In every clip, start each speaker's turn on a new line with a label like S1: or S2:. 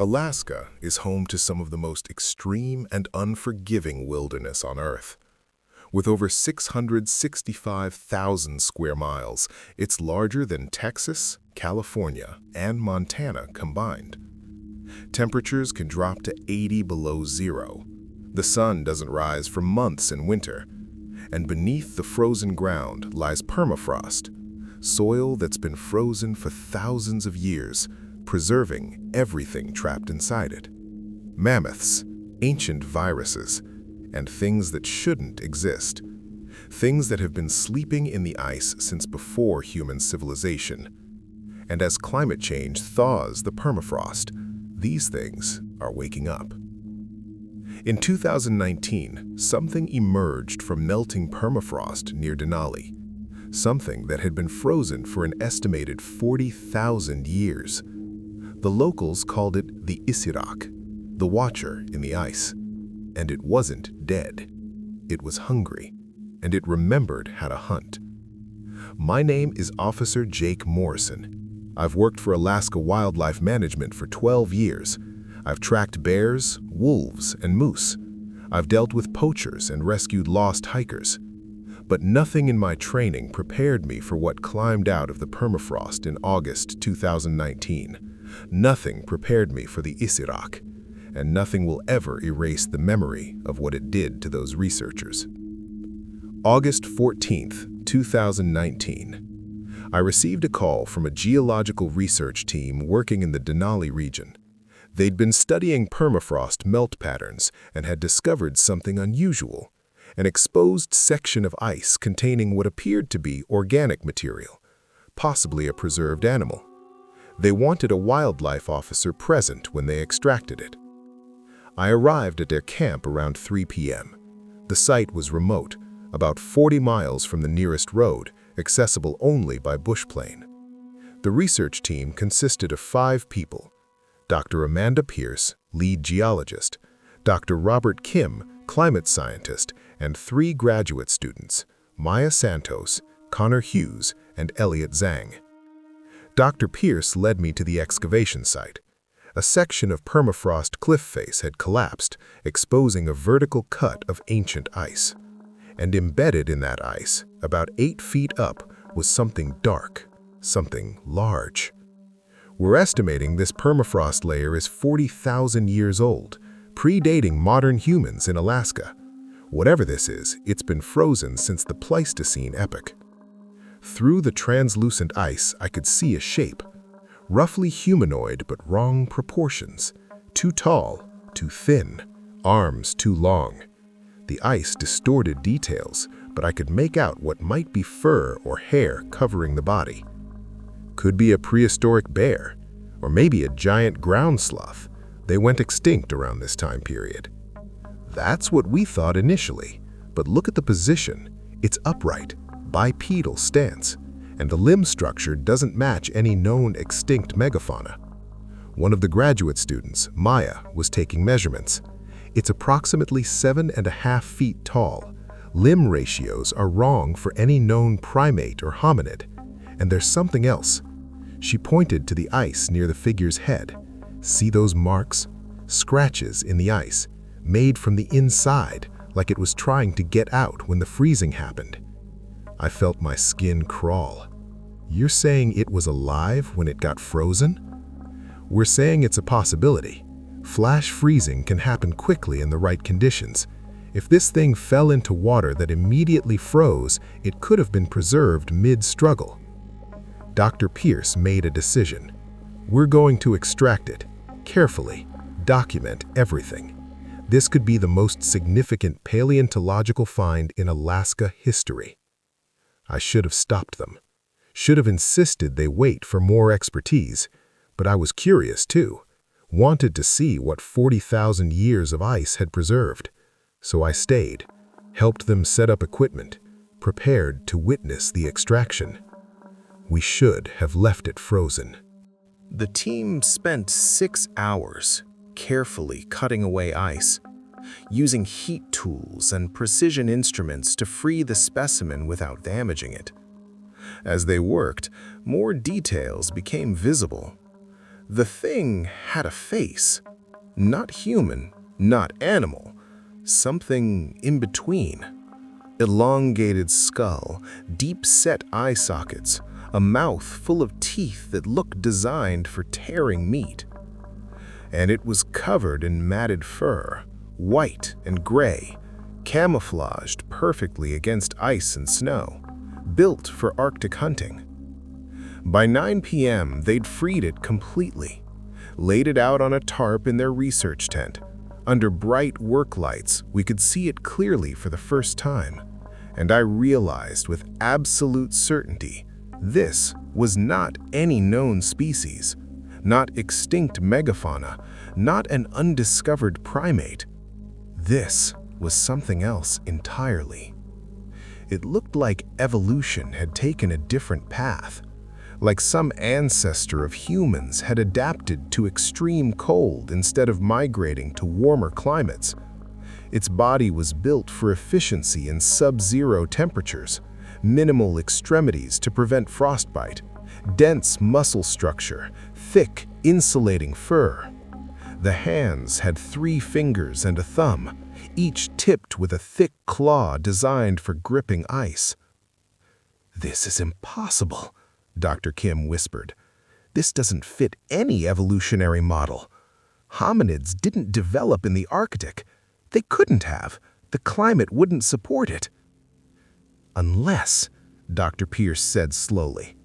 S1: Alaska is home to some of the most extreme and unforgiving wilderness on Earth. With over 665,000 square miles, it's larger than Texas, California, and Montana combined. Temperatures can drop to 80 below zero. The sun doesn't rise for months in winter. And beneath the frozen ground lies permafrost, soil that's been frozen for thousands of years, preserving everything trapped inside it. Mammoths, ancient viruses, and things that shouldn't exist. Things that have been sleeping in the ice since before human civilization. And as climate change thaws the permafrost, these things are waking up. In 2019, something emerged from melting permafrost near Denali. Something that had been frozen for an estimated 40,000 years. The locals called it the Isirak, the watcher in the ice. And it wasn't dead. It was hungry, and it remembered how to hunt. My name is Officer Jake Morrison. I've worked for Alaska Wildlife Management for 12 years. I've tracked bears, wolves, and moose. I've dealt with poachers and rescued lost hikers. But nothing in my training prepared me for what climbed out of the permafrost in August 2019. Nothing prepared me for the Isirak, and nothing will ever erase the memory of what it did to those researchers. August 14th, 2019. I received a call from a geological research team working in the Denali region. They'd been studying permafrost melt patterns and had discovered something unusual, an exposed section of ice containing what appeared to be organic material, possibly a preserved animal. They wanted a wildlife officer present when they extracted it. I arrived at their camp around 3 p.m. The site was remote, about 40 miles from the nearest road, accessible only by bushplane. The research team consisted of 5 people: Dr. Amanda Pierce, lead geologist, Dr. Robert Kim, climate scientist, and 3 graduate students, Maya Santos, Connor Hughes, and Elliot Zhang. Dr. Pierce led me to the excavation site. A section of permafrost cliff face had collapsed, exposing a vertical cut of ancient ice. And embedded in that ice, about 8 feet up, was something dark, something large. We're estimating this permafrost layer is 40,000 years old, predating modern humans in Alaska. Whatever this is, it's been frozen since the Pleistocene epoch. Through the translucent ice, I could see a shape. Roughly humanoid but wrong proportions. Too tall, too thin, arms too long. The ice distorted details, but I could make out what might be fur or hair covering the body. Could be a prehistoric bear, or maybe a giant ground sloth. They went extinct around this time period. That's what we thought initially, but look at the position. It's upright, bipedal stance, and the limb structure doesn't match any known extinct megafauna. One of the graduate students, Maya, was taking measurements. It's approximately 7.5 feet tall. Limb ratios are wrong for any known primate or hominid. And there's something else. She pointed to the ice near the figure's head. See those marks? Scratches in the ice, made from the inside, like it was trying to get out when the freezing happened. I felt my skin crawl. You're saying it was alive when it got frozen? We're saying it's a possibility. Flash freezing can happen quickly in the right conditions. If this thing fell into water that immediately froze, it could have been preserved mid-struggle. Dr. Pierce made a decision. We're going to extract it, carefully, document everything. This could be the most significant paleontological find in Alaska history. I should have stopped them. Should have insisted they wait for more expertise. But I was curious too. Wanted to see what 40,000 years of ice had preserved. So I stayed, helped them set up equipment, prepared to witness the extraction. We should have left it frozen.
S2: The team spent 6 hours carefully cutting away ice, using heat tools and precision instruments to free the specimen without damaging it. As they worked, more details became visible. The thing had a face. Not human, not animal. Something in between. Elongated skull, deep-set eye sockets, a mouth full of teeth that looked designed for tearing meat. And it was covered in matted fur, white and gray, camouflaged perfectly against ice and snow, built for Arctic hunting. By 9 p.m., they'd freed it completely, laid it out on a tarp in their research tent. Under bright work lights, we could see it clearly for the first time, and I realized with absolute certainty this was not any known species, not extinct megafauna, not an undiscovered primate. This was something else entirely. It looked like evolution had taken a different path, like some ancestor of humans had adapted to extreme cold instead of migrating to warmer climates. Its body was built for efficiency in sub-zero temperatures, minimal extremities to prevent frostbite, dense muscle structure, thick, insulating fur. The hands had 3 fingers and a thumb, each tipped with a thick claw designed for gripping ice. "This is impossible," Dr. Kim whispered. "This doesn't fit any evolutionary model. Hominids didn't develop in the Arctic. They couldn't have. The climate wouldn't support it." "Unless," Dr. Pierce said slowly,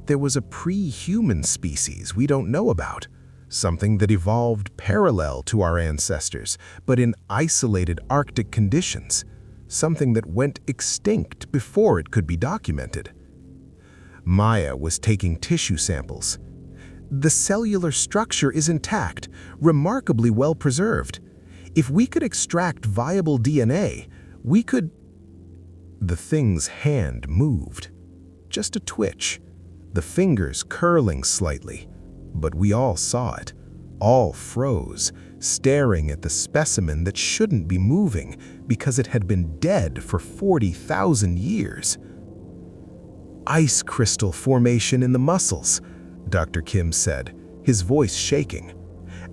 S2: "there was a pre-human species we don't know about, something that evolved parallel to our ancestors, but in isolated Arctic conditions, something that went extinct before it could be documented." Maya was taking tissue samples. "The cellular structure is intact, remarkably well preserved. If we could extract viable DNA, we could—" The thing's hand moved. Just a twitch, the fingers curling slightly, but we all saw it. All froze, staring at the specimen that shouldn't be moving because it had been dead for 40,000 years. "Ice crystal formation in the muscles," Dr. Kim said, his voice shaking.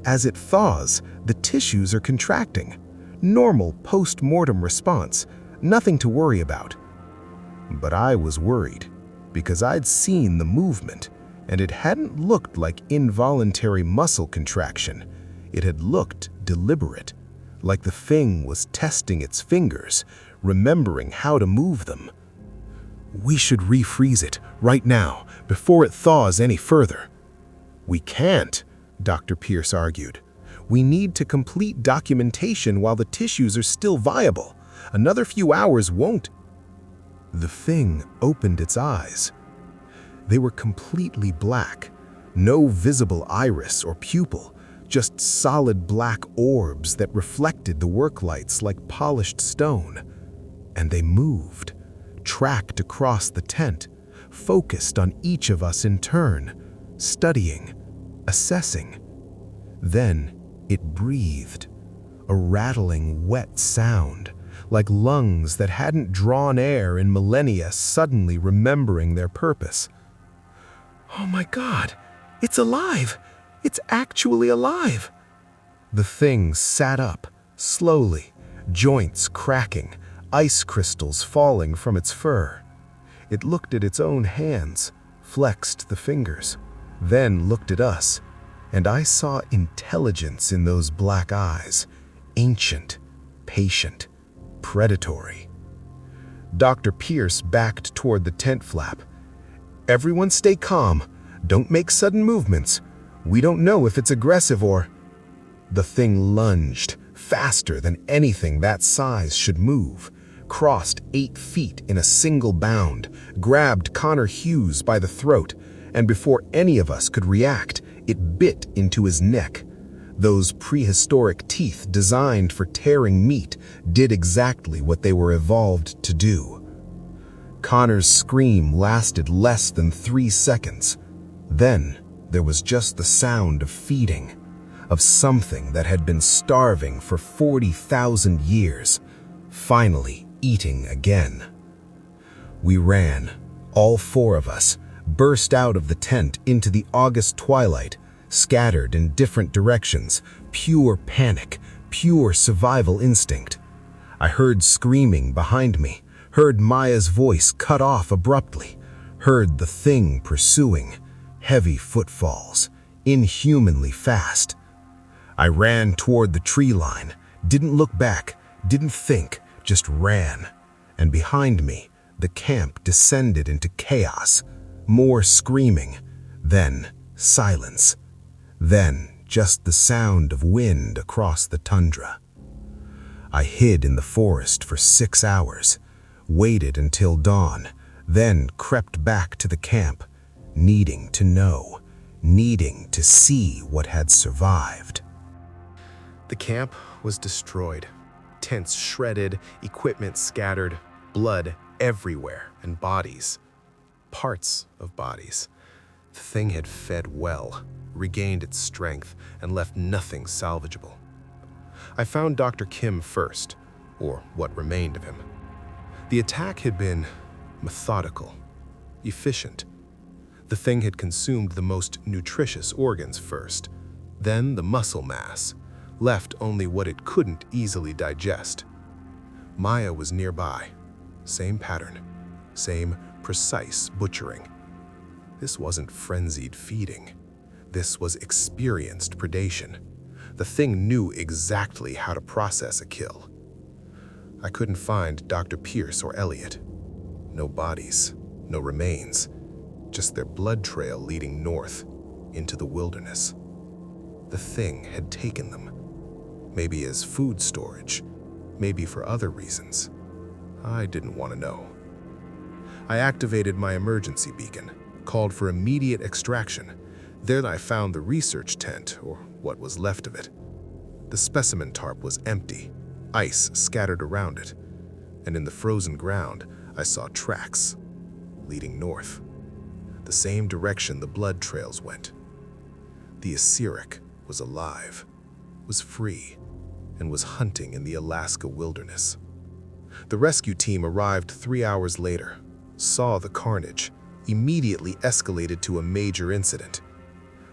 S2: "As it thaws, the tissues are contracting. Normal post-mortem response, nothing to worry about." But I was worried, because I'd seen the movement, and it hadn't looked like involuntary muscle contraction. It had looked deliberate, like the thing was testing its fingers, remembering how to move them. "We should refreeze it right now, before it thaws any further." "We can't," Dr. Pierce argued. "We need to complete documentation while the tissues are still viable. Another few hours won't—" The thing opened its eyes. They were completely black, no visible iris or pupil, just solid black orbs that reflected the work lights like polished stone. And they moved, tracked across the tent, focused on each of us in turn, studying, assessing. Then it breathed, a rattling, wet sound, like lungs that hadn't drawn air in millennia suddenly remembering their purpose. "Oh my God, it's alive! It's actually alive!" The thing sat up, slowly, joints cracking, ice crystals falling from its fur. It looked at its own hands, flexed the fingers, then looked at us, and I saw intelligence in those black eyes, ancient, patient, predatory. Dr. Pierce backed toward the tent flap. "Everyone stay calm. Don't make sudden movements. We don't know if it's aggressive or—" The thing lunged, faster than anything that size should move, crossed 8 feet in a single bound, grabbed Connor Hughes by the throat, and before any of us could react, it bit into his neck. Those prehistoric teeth designed for tearing meat did exactly what they were evolved to do. Connor's scream lasted less than 3 seconds. Then there was just the sound of feeding, of something that had been starving for 40,000 years, finally eating again. We ran, all 4 of us, burst out of the tent into the August twilight, scattered in different directions, pure panic, pure survival instinct. I heard screaming behind me, heard Maya's voice cut off abruptly, heard the thing pursuing, heavy footfalls, inhumanly fast. I ran toward the tree line, didn't look back, didn't think, just ran. And behind me, the camp descended into chaos, more screaming, then silence, then just the sound of wind across the tundra. I hid in the forest for 6 hours, waited until dawn, then crept back to the camp, needing to know, needing to see what had survived.
S3: The camp was destroyed. Tents shredded, equipment scattered, blood everywhere, and bodies. Parts of bodies. The thing had fed well, regained its strength, and left nothing salvageable. I found Dr. Kim first, or what remained of him. The attack had been methodical, efficient. The thing had consumed the most nutritious organs first, then the muscle mass, left only what it couldn't easily digest. Maya was nearby. Same pattern, same precise butchering. This wasn't frenzied feeding. This was experienced predation. The thing knew exactly how to process a kill. I couldn't find Dr. Pierce or Elliot. No bodies, no remains, just their blood trail leading north into the wilderness. The thing had taken them. Maybe as food storage, maybe for other reasons. I didn't want to know. I activated my emergency beacon, called for immediate extraction. There I found the research tent, or what was left of it. The specimen tarp was empty, ice scattered around it, and in the frozen ground I saw tracks leading north, the same direction the blood trails went. The Assyric was alive, was free, and was hunting in the Alaska wilderness. The rescue team arrived 3 hours later, saw the carnage, immediately escalated to a major incident.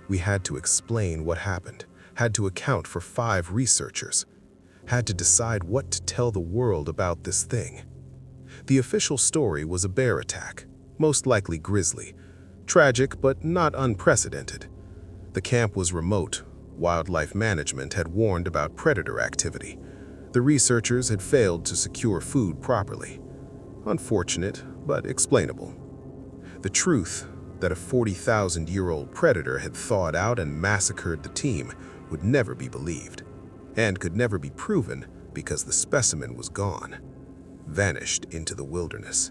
S3: We had to explain what happened, had to account for 5 researchers, had to decide what to tell the world about this thing. The official story was a bear attack, most likely grisly, tragic but not unprecedented. The camp was remote. Wildlife management had warned about predator activity. The researchers had failed to secure food properly. Unfortunate, but explainable. The truth that a 40,000-year-old predator had thawed out and massacred the team would never be believed, and could never be proven because the specimen was gone, vanished into the wilderness,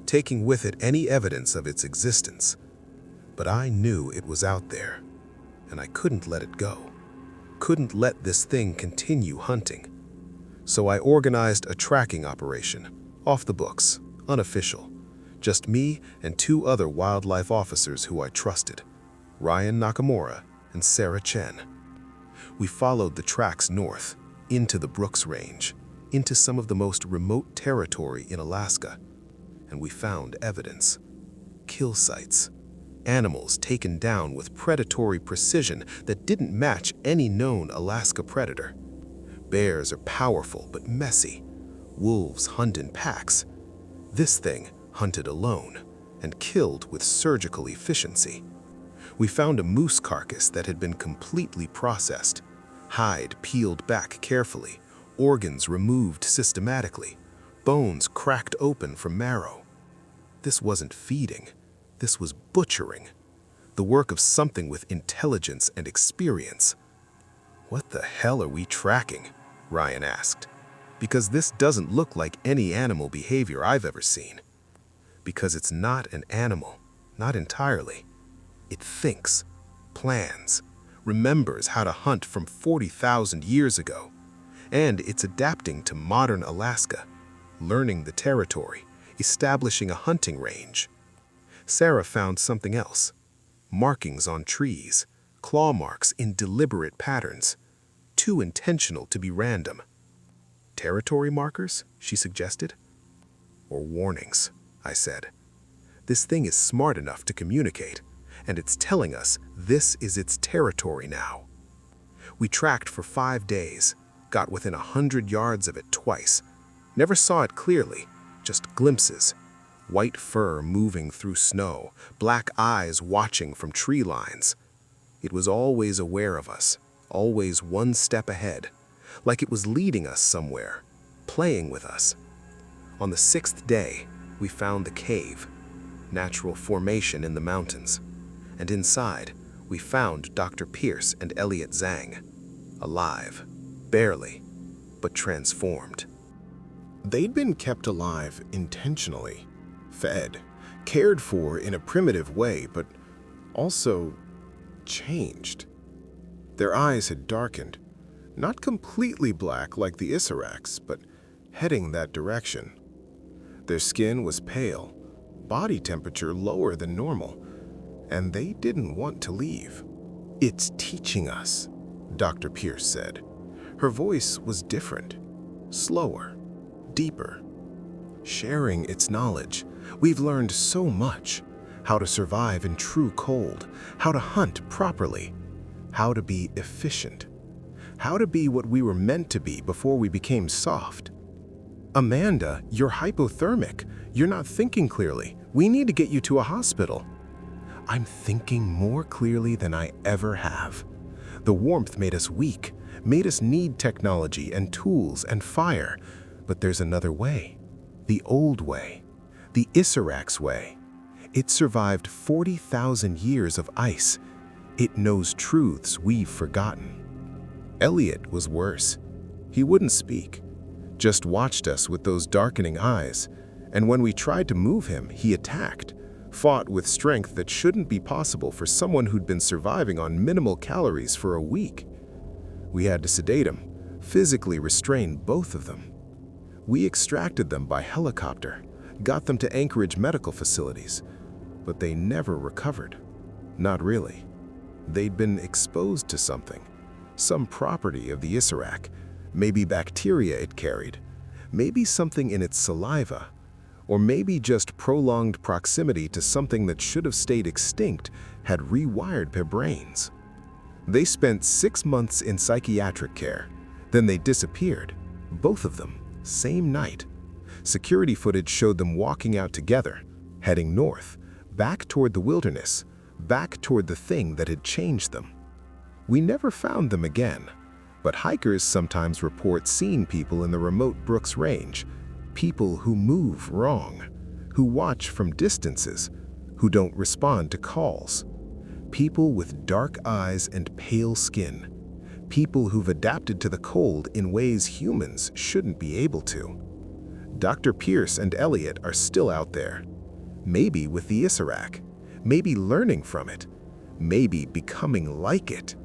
S3: taking with it any evidence of its existence. But I knew it was out there, and I couldn't let it go. Couldn't let this thing continue hunting. So I organized a tracking operation, off the books, unofficial. Just me and 2 other wildlife officers who I trusted, Ryan Nakamura and Sarah Chen. We followed the tracks north, into the Brooks Range, into some of the most remote territory in Alaska, and we found evidence. Kill sites. Animals taken down with predatory precision that didn't match any known Alaska predator. Bears are powerful but messy. Wolves hunt in packs. This thing hunted alone and killed with surgical efficiency. We found a moose carcass that had been completely processed, hide peeled back carefully, organs removed systematically, bones cracked open from marrow. This wasn't feeding. This was butchering, the work of something with intelligence and experience. "What the hell are we tracking?" Ryan asked. "Because this doesn't look like any animal behavior I've ever seen." Because it's not an animal, not entirely. It thinks, plans, remembers how to hunt from 40,000 years ago. And it's adapting to modern Alaska, learning the territory, establishing a hunting range. Sarah found something else. Markings on trees, claw marks in deliberate patterns, too intentional to be random. Territory markers, she suggested. Or warnings, I said. This thing is smart enough to communicate,
S2: and it's telling us this is its territory now. We tracked for 5 days, got within 100 yards of it twice. Never saw it clearly, just glimpses. White fur moving through snow, black eyes watching from tree lines. It was always aware of us, always one step ahead, like it was leading us somewhere, playing with us. On the 6th day, we found the cave, natural formation in the mountains, and inside, we found Dr. Pierce and Elliot Zhang, alive, barely, but transformed.
S3: They'd been kept alive intentionally, fed, cared for in a primitive way, but also changed. Their eyes had darkened, not completely black like the Isaracs, but heading that direction. Their skin was pale, body temperature lower than normal, and they didn't want to leave. "It's teaching us," Dr. Pierce said. Her voice was different, slower, deeper. "Sharing its knowledge, we've learned so much. How to survive in true cold, how to hunt properly, how to be efficient, how to be what we were meant to be before we became soft. Amanda, you're hypothermic. You're not thinking clearly. We need to get you to a hospital." "I'm thinking more clearly than I ever have. The warmth made us weak, made us need technology and tools and fire. But there's another way. The old way. The Isarac's way. It survived 40,000 years of ice. It knows truths we've forgotten." Elliot was worse. He wouldn't speak, just watched us with those darkening eyes, and when we tried to move him, he attacked, fought with strength that shouldn't be possible for someone who'd been surviving on minimal calories for a week. We had to sedate him, physically restrain both of them. We extracted them by helicopter, got them to Anchorage medical facilities, but they never recovered. Not really. They'd been exposed to something, some property of the Isarac, maybe bacteria it carried, maybe something in its saliva, or maybe just prolonged proximity to something that should have stayed extinct had rewired their brains. They spent 6 months in psychiatric care, then they disappeared, both of them, same night. Security footage showed them walking out together, heading north, back toward the wilderness, back toward the thing that had changed them. We never found them again, but hikers sometimes report seeing people in the remote Brooks Range, people who move wrong, who watch from distances, who don't respond to calls, people with dark eyes and pale skin, people who've adapted to the cold in ways humans shouldn't be able to. Dr. Pierce and Elliot are still out there, maybe with the Isarac, maybe learning from it, maybe becoming like it.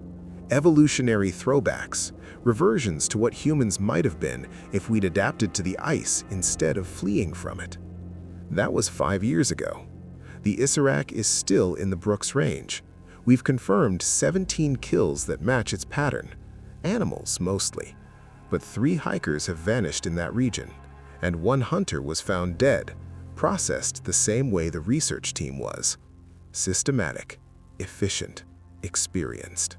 S3: Evolutionary throwbacks, reversions to what humans might have been if we'd adapted to the ice instead of fleeing from it. That was 5 years ago. The Isarac is still in the Brooks Range. We've confirmed 17 kills that match its pattern, animals mostly, but 3 hikers have vanished in that region, and 1 hunter was found dead, processed the same way the research team was. Systematic, efficient, experienced.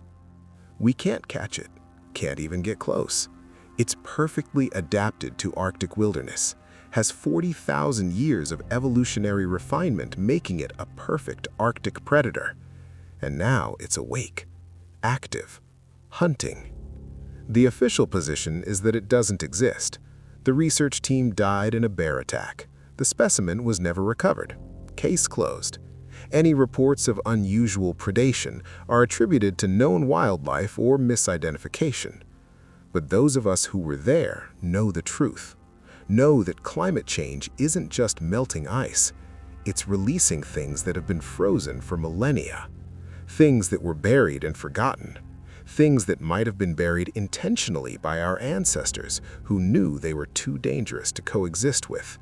S3: We can't catch it, can't even get close. It's perfectly adapted to Arctic wilderness, has 40,000 years of evolutionary refinement making it a perfect Arctic predator. And now it's awake, active, hunting. The official position is that it doesn't exist. The research team died in a bear attack. The specimen was never recovered. Case closed. Any reports of unusual predation are attributed to known wildlife or misidentification. But those of us who were there know the truth, know that climate change isn't just melting ice, it's releasing things that have been frozen for millennia, things that were buried and forgotten, things that might have been buried intentionally by our ancestors who knew they were too dangerous to coexist with.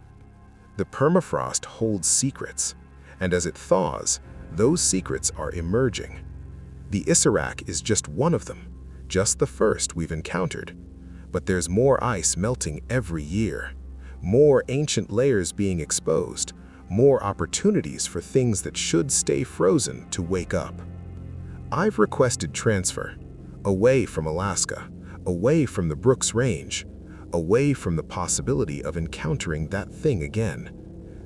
S3: The permafrost holds secrets, and as it thaws, those secrets are emerging. The Isarac is just one of them, just the first we've encountered. But there's more ice melting every year, more ancient layers being exposed,
S1: more opportunities for things that should stay frozen to wake up. I've requested transfer, away from Alaska, away from the Brooks Range, away from the possibility of encountering that thing again,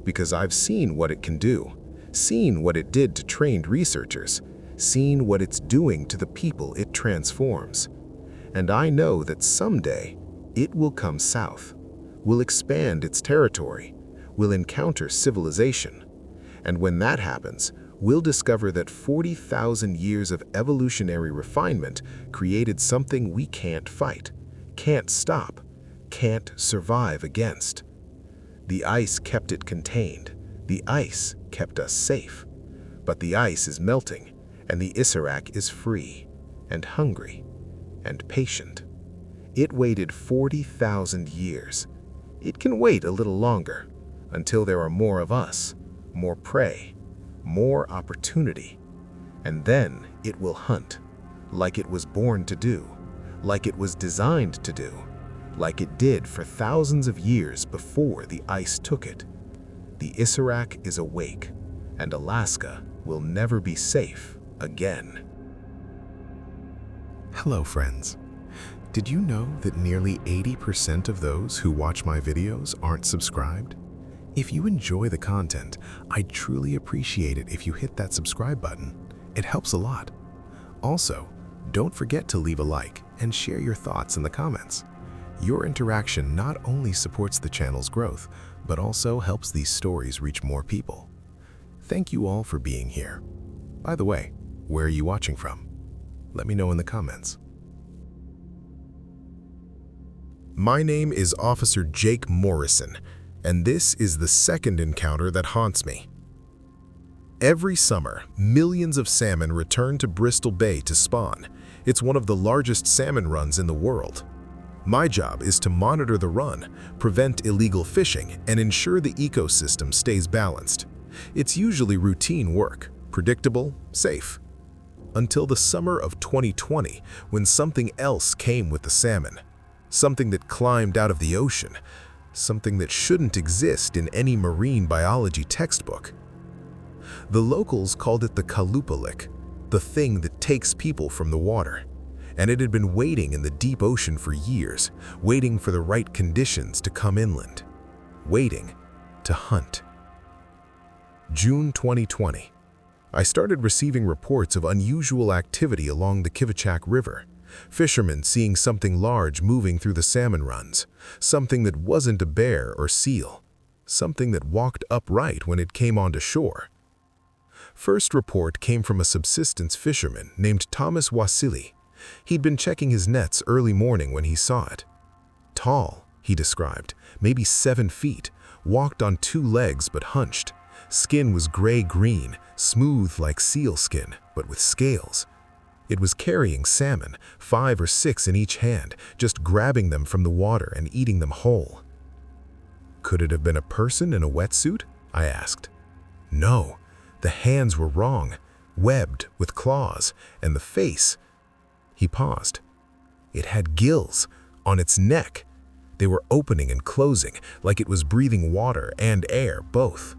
S1: because I've seen what it can do, seen what it did to trained researchers, seen what it's doing to the people it transforms. And I know that someday it will come south, will expand its territory, will encounter civilization. And when that happens, we'll discover that 40,000 years of evolutionary refinement created something we can't fight, can't stop, can't survive against. The ice kept it contained. The ice kept us safe. But the ice is melting, and the Issarak is free, and hungry, and patient. It waited 40,000 years. It can wait a little longer, until there are more of us, more prey, more opportunity. And then it will hunt, like it was born to do, like it was designed to do, like it did for thousands of years before the ice took it. The Issarak is awake, and Alaska will never be safe again.
S3: Hello, friends. Did you know that nearly 80% of those who watch my videos aren't subscribed? If you enjoy the content, I'd truly appreciate it if you hit that subscribe button. It helps a lot. Also, don't forget to leave a like and share your thoughts in the comments. Your interaction not only supports the channel's growth, but also helps these stories reach more people. Thank you all for being here. By the way, where are you watching from? Let me know in the comments.
S1: My name is Officer Jake Morrison, and this is the second encounter that haunts me. Every summer, millions of salmon return to Bristol Bay to spawn. It's one of the largest salmon runs in the world. My job is to monitor the run, prevent illegal fishing, and ensure the ecosystem stays balanced. It's usually routine work, predictable, safe. Until the summer of 2020, when something else came with the salmon. Something that climbed out of the ocean. Something that shouldn't exist in any marine biology textbook. The locals called it the kalupalik, the thing that takes people from the water. And it had been waiting in the deep ocean for years, waiting for the right conditions to come inland. Waiting to hunt. June 2020. I started receiving reports of unusual activity along the Kivachak River. Fishermen seeing something large moving through the salmon runs, something that wasn't a bear or seal, something that walked upright when it came onto shore. First report came from a subsistence fisherman named Thomas Wasili. He'd been checking his nets early morning when he saw it. Tall, he described, maybe 7 feet, walked on 2 legs but hunched. Skin was gray-green, smooth like seal skin, but with scales. It was carrying salmon, 5 or 6 in each hand, just grabbing them from the water and eating them whole. Could it have been a person in a wetsuit? I asked. No, the hands were wrong, webbed with claws, and the face. He paused. It had gills on its neck. They were opening and closing, like it was breathing water and air both.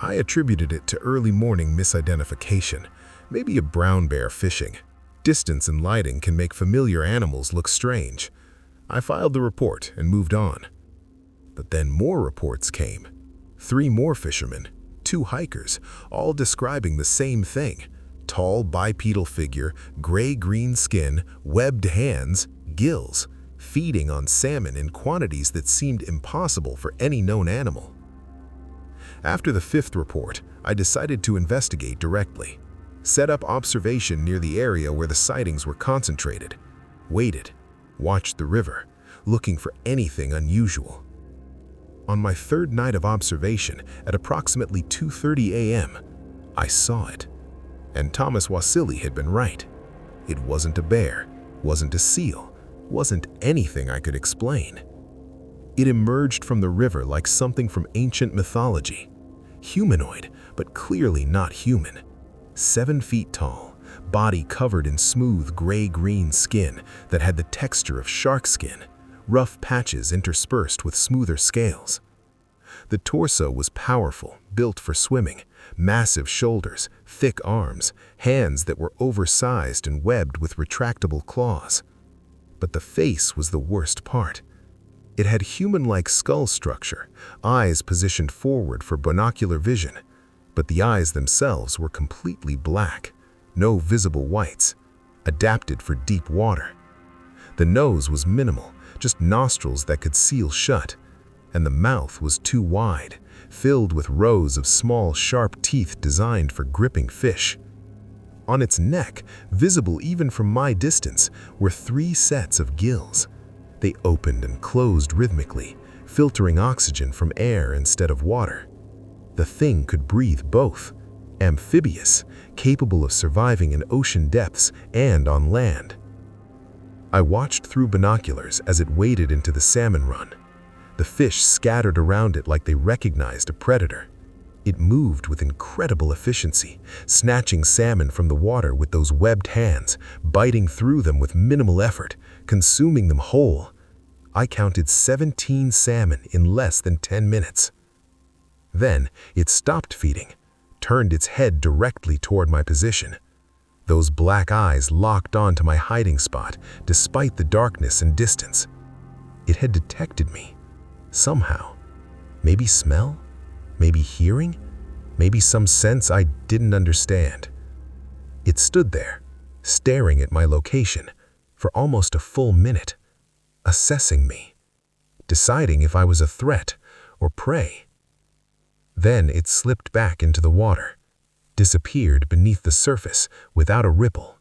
S1: I attributed it to early morning misidentification. Maybe a brown bear fishing. Distance and lighting can make familiar animals look strange. I filed the report and moved on. But then more reports came. 3 more fishermen, 2 hikers, all describing the same thing. Tall bipedal figure, gray-green skin, webbed hands, gills, feeding on salmon in quantities that seemed impossible for any known animal. After the 5th report, I decided to investigate directly. Set up observation near the area where the sightings were concentrated. Waited, watched the river, looking for anything unusual. On my 3rd night of observation, at approximately 2:30 a.m., I saw it. And Thomas Wasili had been right. It wasn't a bear, wasn't a seal, wasn't anything I could explain. It emerged from the river like something from ancient mythology. Humanoid, but clearly not human. 7 feet tall, body covered in smooth gray-green skin that had the texture of shark skin, rough patches interspersed with smoother scales. The torso was powerful, built for swimming, massive shoulders, thick arms, hands that were oversized and webbed with retractable claws. But the face was the worst part. It had human-like skull structure, eyes positioned forward for binocular vision, but the eyes themselves were completely black, no visible whites, adapted for deep water. The nose was minimal, just nostrils that could seal shut, and the mouth was too wide, filled with rows of small, sharp teeth designed for gripping fish. On its neck, visible even from my distance, were 3 sets of gills. They opened and closed rhythmically, filtering oxygen from air instead of water. The thing could breathe both, amphibious, capable of surviving in ocean depths and on land. I watched through binoculars as it waded into the salmon run. The fish scattered around it like they recognized a predator. It moved with incredible efficiency, snatching salmon from the water with those webbed hands, biting through them with minimal effort, consuming them whole. I counted 17 salmon in less than 10 minutes. Then it stopped feeding, turned its head directly toward my position. Those black eyes locked onto my hiding spot despite the darkness and distance. It had detected me, somehow. Maybe smell? Maybe hearing? Maybe some sense I didn't understand. It stood there, staring at my location, for almost a full minute, assessing me, deciding if I was a threat or prey. Then it slipped back into the water, disappeared beneath the surface without a ripple,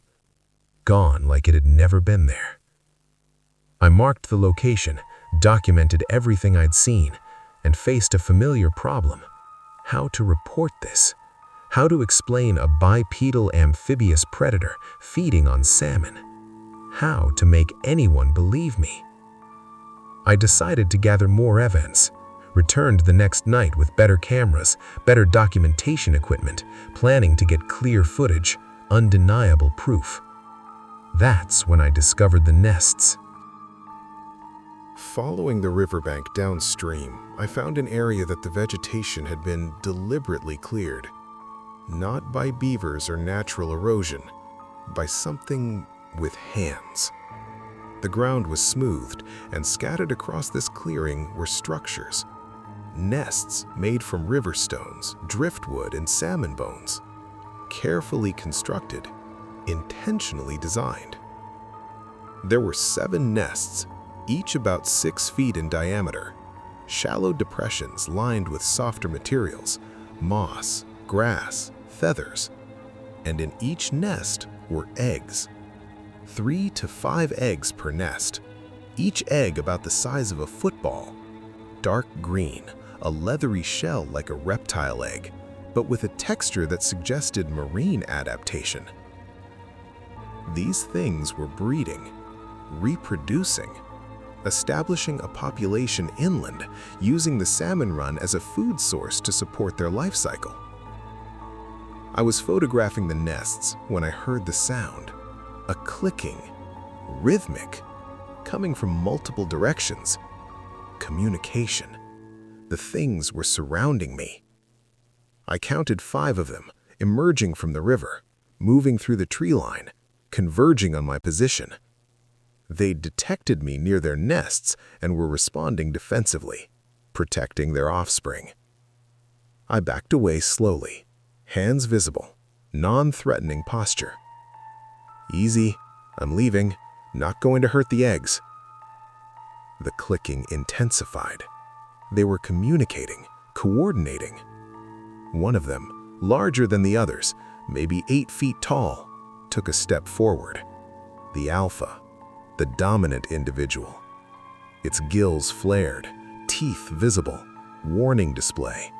S1: gone like it had never been there. I marked the location, documented everything I'd seen, and faced a familiar problem: how to report this, how to explain a bipedal amphibious predator feeding on salmon, how to make anyone believe me. I decided to gather more evidence, returned the next night with better cameras, better documentation equipment, planning to get clear footage, undeniable proof. That's when I discovered the nests.
S3: Following the riverbank downstream, I found an area that the vegetation had been deliberately cleared. Not by beavers or natural erosion, by something with hands. The ground was smoothed, and scattered across this clearing were structures. Nests made from river stones, driftwood, and salmon bones. Carefully constructed, intentionally designed. There were 7 nests, each about 6 feet in diameter. Shallow depressions lined with softer materials, moss, grass, feathers. And in each nest were eggs. 3 to 5 eggs per nest, each egg about the size of a football. Dark green, a leathery shell like a reptile egg, but with a texture that suggested marine adaptation. These things were breeding, reproducing, establishing a population inland, using the salmon run as a food source to support their life cycle. I was photographing the nests when I heard the sound, a clicking, rhythmic, coming from multiple directions. Communication. The things were surrounding me. I counted 5 of them, emerging from the river, moving through the tree line, converging on my position. They detected me near their nests and were responding defensively, protecting their offspring. I backed away slowly, hands visible, non-threatening posture. Easy, I'm leaving, not going to hurt the eggs. The clicking intensified. They were communicating, coordinating. One of them, larger than the others, maybe 8 feet tall, took a step forward. The alpha, the dominant individual. Its gills flared, teeth visible, warning display.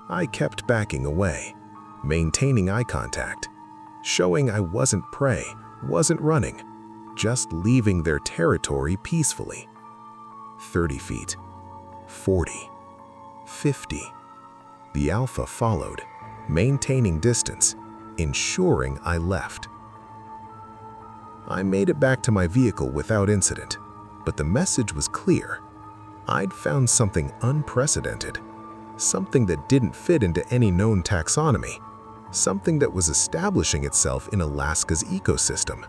S3: I kept backing away, maintaining eye contact, showing I wasn't prey, wasn't running, just leaving their territory peacefully. 30 feet, 40, 50. The alpha followed, maintaining distance, ensuring I left. I made it back to my vehicle without incident, but the message was clear.
S1: I'd found something unprecedented, something that didn't fit into any known taxonomy, something that was establishing itself in Alaska's ecosystem,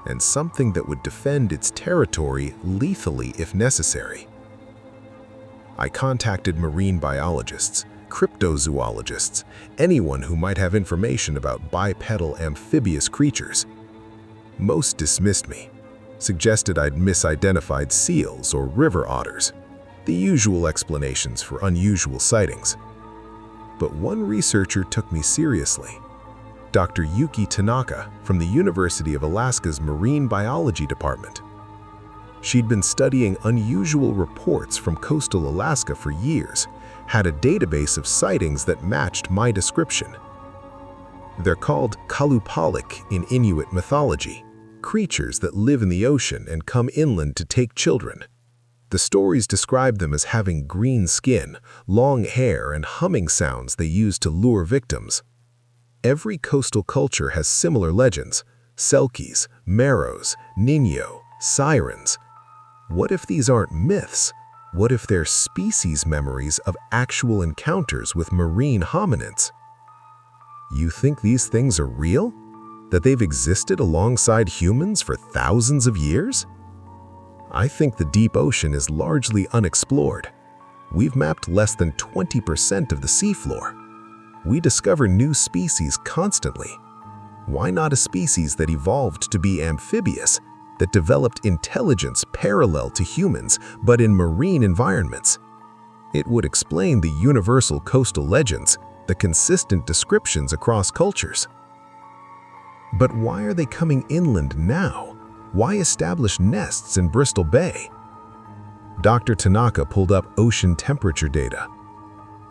S1: and something that would defend its territory lethally if necessary. I contacted marine biologists, cryptozoologists, anyone who might have information about bipedal amphibious creatures. Most dismissed me, suggested I'd misidentified seals or river otters, the usual explanations for unusual sightings. But one researcher took me seriously, Dr. Yuki Tanaka from the University of Alaska's Marine Biology Department. She'd been studying unusual reports from coastal Alaska for years, had a database of sightings that matched my description. They're called kalupalik in Inuit mythology, creatures that live in the ocean and come inland to take children. The stories describe them as having green skin, long hair, and humming sounds they use to lure victims. Every coastal culture has similar legends: selkies, meros, ninyo, sirens. What if these aren't myths? What if they're species memories of actual encounters with marine hominids? You think these things are real? That they've existed alongside humans for thousands of years? I think the deep ocean is largely unexplored. We've mapped less than 20% of the seafloor. We discover new species constantly. Why not a species that evolved to be amphibious, that developed intelligence parallel to humans but in marine environments? It would explain the universal coastal legends, the consistent descriptions across cultures. But why are they coming inland now? Why establish nests in Bristol Bay? Dr. Tanaka pulled up ocean temperature data.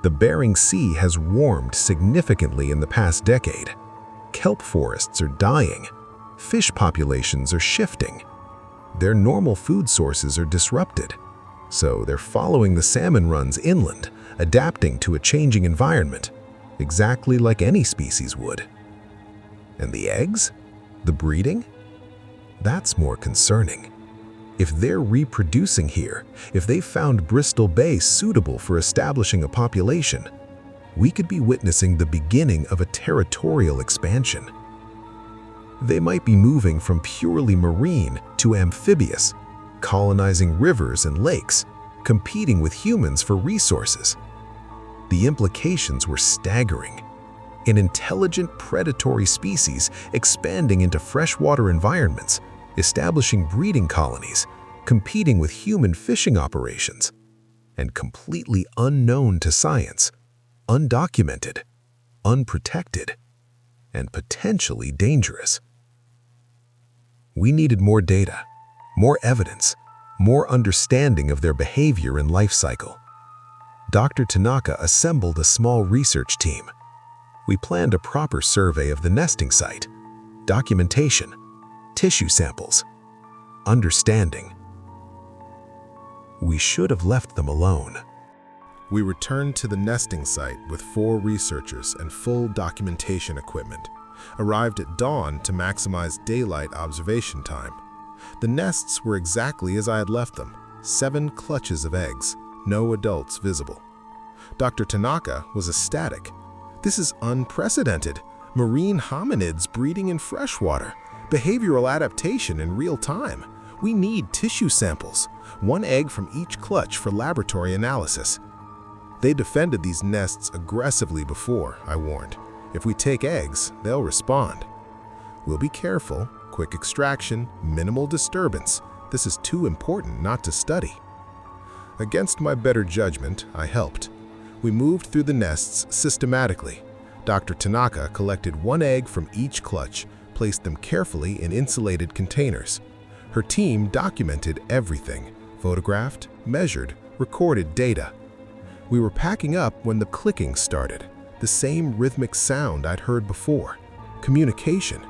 S1: The Bering Sea has warmed significantly in the past decade. Kelp forests are dying. Fish populations are shifting. Their normal food sources are disrupted. So they're following the salmon runs inland, adapting to a changing environment, exactly like any species would. And the eggs? The breeding? That's more concerning. If they're reproducing here, if they've found Bristol Bay suitable for establishing a population, we could be witnessing the beginning of a territorial expansion. They might be moving from purely marine to amphibious, colonizing rivers and lakes, competing with humans for resources. The implications were staggering. An intelligent predatory species expanding into freshwater environments, establishing breeding colonies, competing with human fishing operations, and completely unknown to science, undocumented, unprotected, and potentially dangerous. We needed more data, more evidence, more understanding of their behavior and life cycle. Dr. Tanaka assembled a small research team. We planned a proper survey of the nesting site, documentation, tissue samples, understanding. We should have left them alone.
S3: We returned to the nesting site with 4 researchers and full documentation equipment. Arrived at dawn to maximize daylight observation time. The nests were exactly as I had left them, 7 clutches of eggs, no adults visible. Dr. Tanaka was ecstatic. This is unprecedented. Marine hominids breeding in freshwater. Behavioral adaptation in real time. We need tissue samples, 1 egg from each clutch for laboratory analysis. They defended these nests aggressively before, I warned. If we take eggs, they'll respond. We'll be careful, quick extraction, minimal disturbance. This is too important not to study. Against my better judgment, I helped. We moved through the nests systematically. Dr. Tanaka collected 1 egg from each clutch, placed them carefully in insulated containers. Her team documented everything, photographed, measured, recorded data. We were packing up when the clicking started, the same rhythmic sound I'd heard before, communication.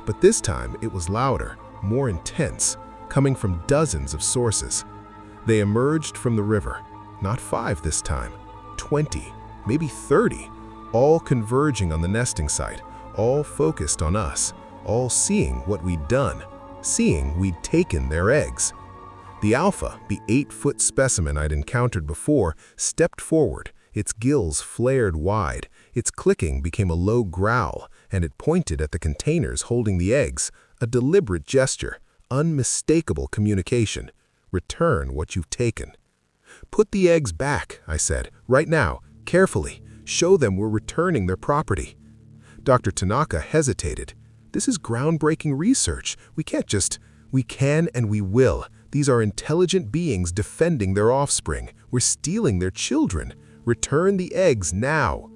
S3: But this time it was louder, more intense, coming from dozens of sources. They emerged from the river, not 5 this time, 20, maybe 30, all converging on the nesting site, all focused on us, all seeing what we'd done, seeing we'd taken their eggs.
S1: The alpha, the 8-foot specimen I'd encountered before, stepped forward. Its gills flared wide, its clicking became a low growl, and it pointed at the containers holding the eggs, a deliberate gesture, unmistakable communication. Return what you've taken. Put the eggs back, I said, right now, carefully. Show them we're returning their property. Dr. Tanaka hesitated. This is groundbreaking research. We can and we will. These are intelligent beings defending their offspring. We're stealing their children. Return the eggs now.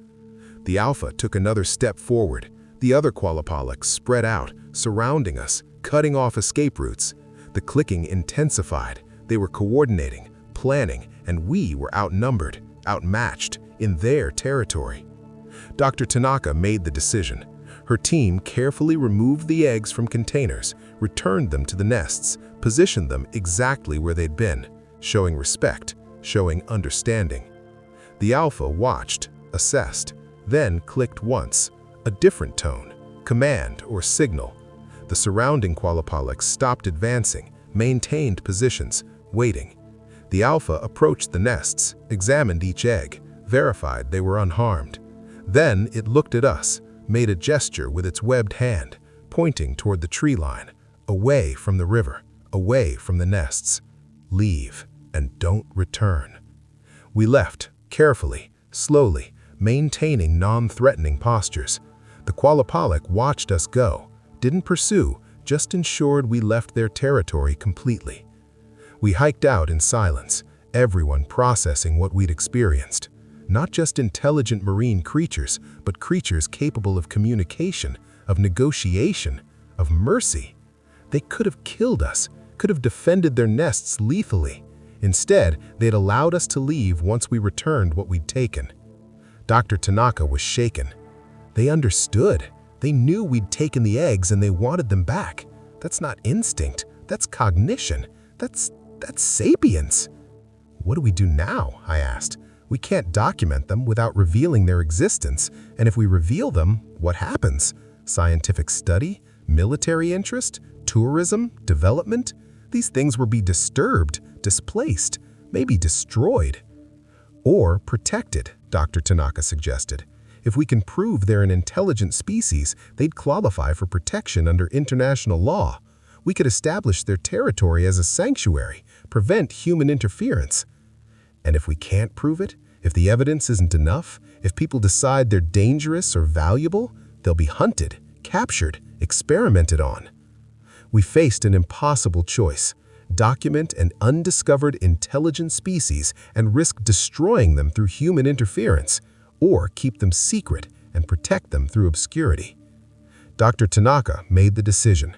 S1: The alpha took another step forward. The other qualipolex spread out, surrounding us, cutting off escape routes. The clicking intensified. They were coordinating, planning, and we were outnumbered, outmatched, in their territory. Dr. Tanaka made the decision. Her team carefully removed the eggs from containers, returned them to the nests, positioned them exactly where they'd been, showing respect, showing understanding. The alpha watched, assessed, then clicked once, a different tone, command or signal. The surrounding qualipolex stopped advancing, maintained positions, waiting. The alpha approached the nests, examined each egg, verified they were unharmed. Then it looked at us, made a gesture with its webbed hand, pointing toward the tree line, away from the river, away from the nests. Leave and don't return. We left, carefully, slowly, maintaining non-threatening postures. The qualipolex watched us go, didn't pursue, just ensured we left their territory completely. We hiked out in silence, everyone processing what we'd experienced. Not just intelligent marine creatures, but creatures capable of communication, of negotiation, of mercy. They could have killed us, could have defended their nests lethally. Instead, they'd allowed us to leave once we returned what we'd taken. Dr. Tanaka was shaken. They understood. They knew we'd taken the eggs and they wanted them back. That's not instinct. That's cognition. That's sapience. What do we do now? I asked. We can't document them without revealing their existence, and if we reveal them, what happens? Scientific study? Military interest? Tourism? Development? These things will be disturbed, displaced, maybe destroyed. Or protected, Dr. Tanaka suggested. If we can prove they're an intelligent species, they'd qualify for protection under international law. We could establish their territory as a sanctuary, prevent human interference. And if we can't prove it, if the evidence isn't enough, if people decide they're dangerous or valuable, they'll be hunted, captured, experimented on. We faced an impossible choice: document an undiscovered intelligent species and risk destroying them through human interference, or keep them secret and protect them through obscurity. Dr. Tanaka made the decision.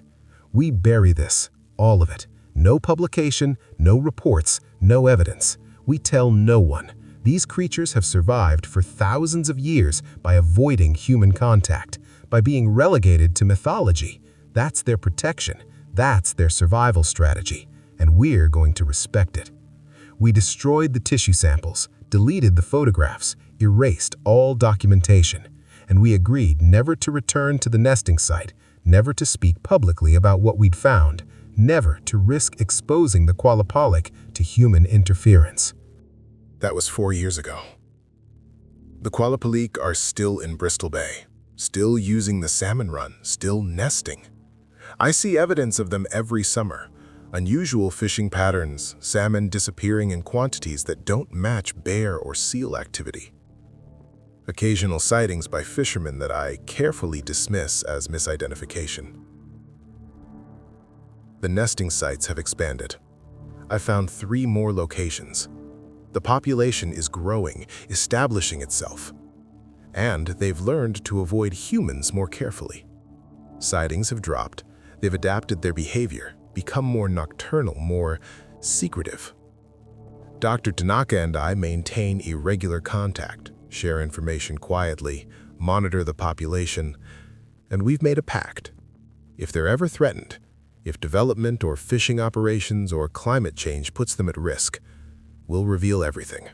S1: We bury this, all of it. No publication, no reports, no evidence. We tell no one. These creatures have survived for thousands of years by avoiding human contact, by being relegated to mythology. That's their protection. That's their survival strategy, and we're going to respect it. We destroyed the tissue samples, deleted the photographs, erased all documentation, and we agreed never to return to the nesting site, never to speak publicly about what we'd found, never to risk exposing the qualipolex to human interference. That was 4 years ago. The qualipolex are still in Bristol Bay, still using the salmon run, still nesting. I see evidence of them every summer. Unusual fishing patterns, salmon disappearing in quantities that don't match bear or seal activity. Occasional sightings by fishermen that I carefully dismiss as misidentification. The nesting sites have expanded. I found 3 more locations. The population is growing, establishing itself. And they've learned to avoid humans more carefully. Sightings have dropped. They've adapted their behavior, become more nocturnal, more secretive. Dr. Tanaka and I maintain irregular contact, share information quietly, monitor the population, and we've made a pact. If they're ever threatened, if development or fishing operations or climate change puts them at risk, we'll reveal everything.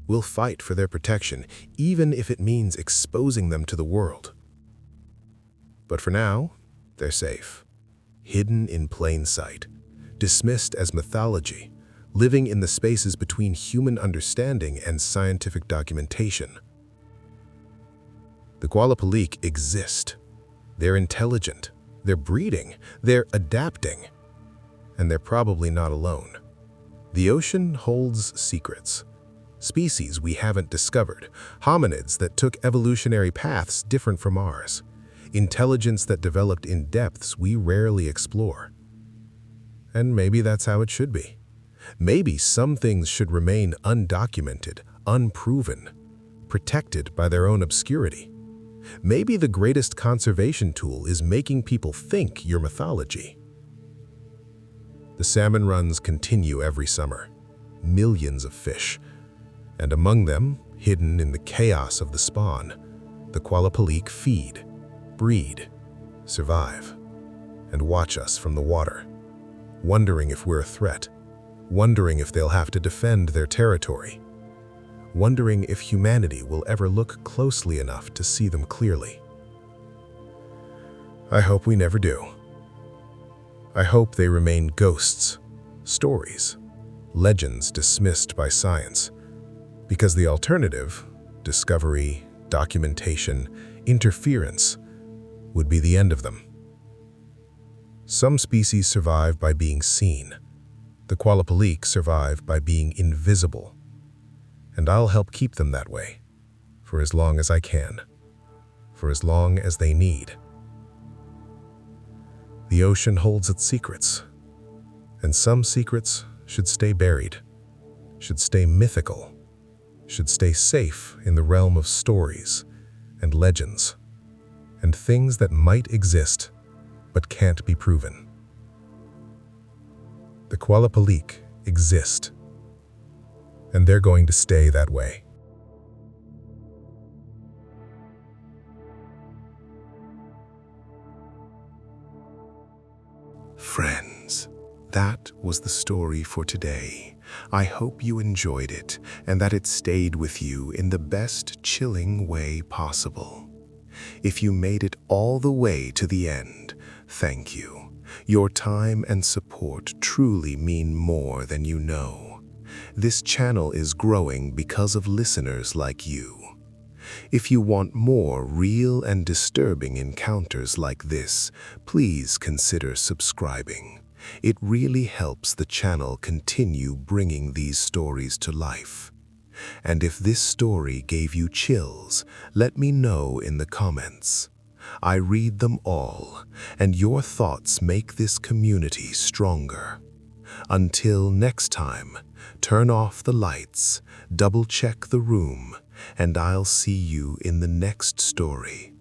S1: We'll fight for their protection, even if it means exposing them to the world. But for now, they're safe. Hidden in plain sight, dismissed as mythology, living in the spaces between human understanding and scientific documentation. The Kualapalik exist. They're intelligent, they're breeding, they're adapting, and they're probably not alone. The ocean holds secrets. Species we haven't discovered, hominids that took evolutionary paths different from ours, intelligence that developed in depths we rarely explore. And maybe that's how it should be. Maybe some things should remain undocumented, unproven, protected by their own obscurity. Maybe the greatest conservation tool is making people think your mythology. The salmon runs continue every summer, millions of fish, and among them, hidden in the chaos of the spawn, the Kualapalik feed, breed, survive, and watch us from the water, wondering if we're a threat, wondering if they'll have to defend their territory, wondering if humanity will ever look closely enough to see them clearly. I hope we never do. I hope they remain ghosts, stories, legends dismissed by science, because the alternative, discovery, documentation, interference, would be the end of them. Some species survive by being seen. The Kualapalik survive by being invisible. And I'll help keep them that way, for as long as I can, for as long as they need. The ocean holds its secrets, and some secrets should stay buried, should stay mythical, should stay safe in the realm of stories and legends, and things that might exist but can't be proven. The Kualapalik exist, and they're going to stay that way.
S2: Friends, that was the story for today. I hope you enjoyed it and that it stayed with you in the best chilling way possible. If you made it all the way to the end, thank you. Your time and support truly mean more than you know. This channel is growing because of listeners like you. If you want more real and disturbing encounters like this, please consider subscribing. It really helps the channel continue bringing these stories to life. And if this story gave you chills, let me know in the comments. I read them all, and your thoughts make this community stronger. Until next time, turn off the lights, double-check the room, and I'll see you in the next story.